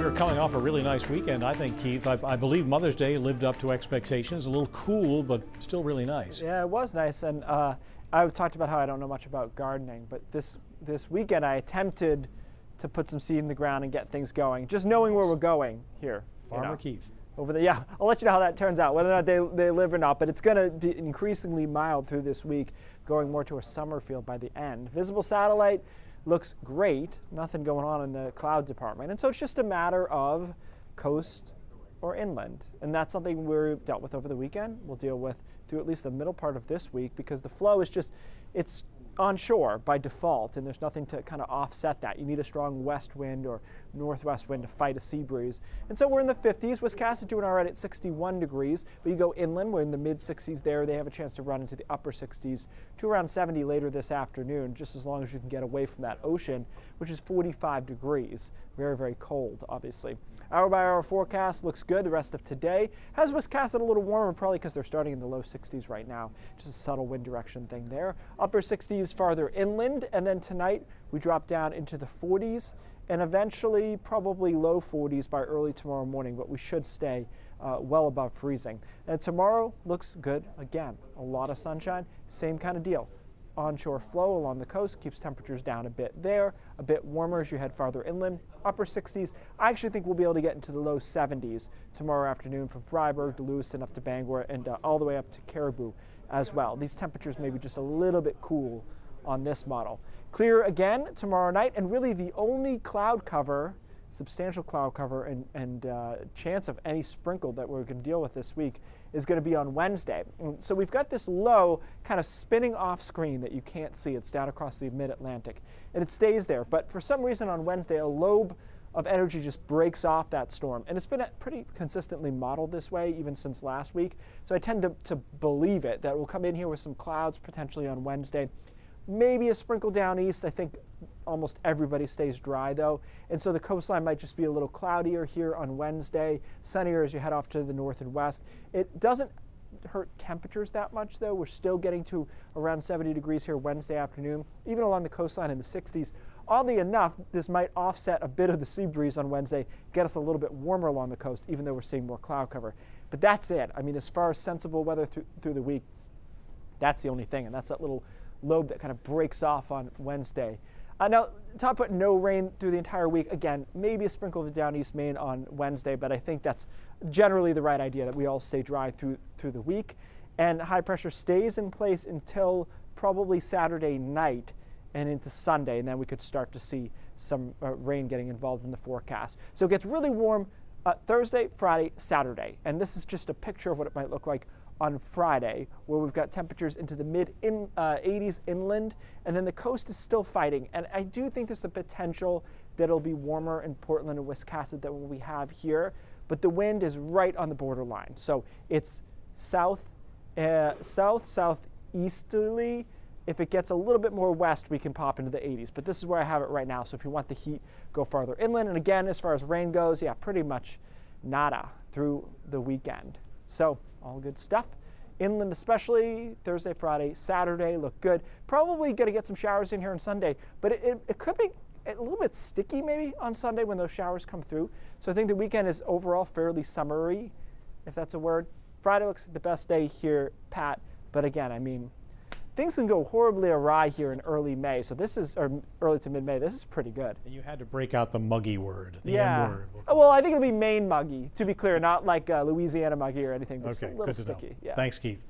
We were coming off a really nice weekend, I think, Keith. I believe Mother's Day lived up to expectations. A little cool, but still really nice. Yeah, it was nice. And I talked about how I don't know much about gardening, but this weekend I attempted to put some seed in the ground and get things going, just knowing where we're going here. Farmer Keith. Over there, yeah. I'll let you know how that turns out, whether or not they live or not. But it's going to be increasingly mild through this week, going more to a summer feel by the end. Visible satellite looks great. Nothing going on in the cloud department. And so it's just a matter of coast or inland. And that's something we've dealt with over the weekend. We'll deal with through at least the middle part of this week, because the flow is just, it's onshore by default, and there's nothing to kind of offset that. You need a strong west wind or northwest wind to fight a sea breeze. And so we're in the 50s. Wiscasset's doing all right at 61 degrees, but you go inland, we're in the mid 60s there. They have a chance to run into the upper 60s to around 70 later this afternoon, just as long as you can get away from that ocean, which is 45 degrees. Very, very cold, obviously. Hour by hour forecast looks good. The rest of today has Wiscasset a little warmer, probably because they're starting in the low 60s right now. Just a subtle wind direction thing there. Upper 60s farther inland, and then tonight we drop down into the 40s and eventually probably low 40s by early tomorrow morning, but we should stay well above freezing. And tomorrow looks good again. A lot of sunshine, same kind of deal. Onshore flow along the coast keeps temperatures down a bit there, a bit warmer as you head farther inland. Upper 60s, I actually think we'll be able to get into the low 70s tomorrow afternoon from Freiburg to Lewiston up to Bangor and all the way up to Caribou as well. These temperatures may be just a little bit cool on this model. Clear again tomorrow night, and really the only cloud cover, substantial cloud cover and chance of any sprinkle that we're going to deal with this week is going to be on Wednesday. And so we've got this low kind of spinning off screen that you can't see. It's down across the mid-Atlantic, and it stays there. But for some reason on Wednesday, a lobe of energy just breaks off that storm. And it's been pretty consistently modeled this way even since last week. So I tend to believe it, that we'll come in here with some clouds potentially on Wednesday. Maybe a sprinkle down east. I think almost everybody stays dry though. And so the coastline might just be a little cloudier here on Wednesday, sunnier as you head off to the north and west. It doesn't hurt temperatures that much though. We're still getting to around 70 degrees here Wednesday afternoon, even along the coastline in the 60s. Oddly enough, this might offset a bit of the sea breeze on Wednesday, get us a little bit warmer along the coast, even though we're seeing more cloud cover. But that's it. I mean, as far as sensible weather through the week, that's the only thing, and that's that little lobe that kind of breaks off on Wednesday. Now, top put no rain through the entire week. Again, maybe a sprinkle of down East Maine on Wednesday, but I think that's generally the right idea, that we all stay dry through the week. And high pressure stays in place until probably Saturday night and into Sunday, and then we could start to see some rain getting involved in the forecast. So it gets really warm Thursday, Friday, Saturday. And this is just a picture of what it might look like on Friday, where we've got temperatures into the mid-80s inland, and then the coast is still fighting. And I do think there's a potential that it'll be warmer in Portland and Wiscasset than what we have here, but the wind is right on the borderline. So it's southeasterly. If it gets a little bit more west, we can pop into the 80s, but this is where I have it right now. So if you want the heat, go farther inland. And again, as far as rain goes, yeah, pretty much nada through the weekend. So all good stuff. Inland especially, Thursday, Friday, Saturday look good. Probably going to get some showers in here on Sunday, but it could be a little bit sticky maybe on Sunday when those showers come through. So I think the weekend is overall fairly summery, if that's a word. Friday looks like the best day here, Pat, but again, I mean, things can go horribly awry here in early May. So this is, or early to mid-May, this is pretty good. And you had to break out the muggy word, the yeah. N word. Well, I think it'll be Maine muggy, to be clear, not like Louisiana muggy or anything, but okay, it's a little good to know. sticky. Yeah. Thanks, Keith.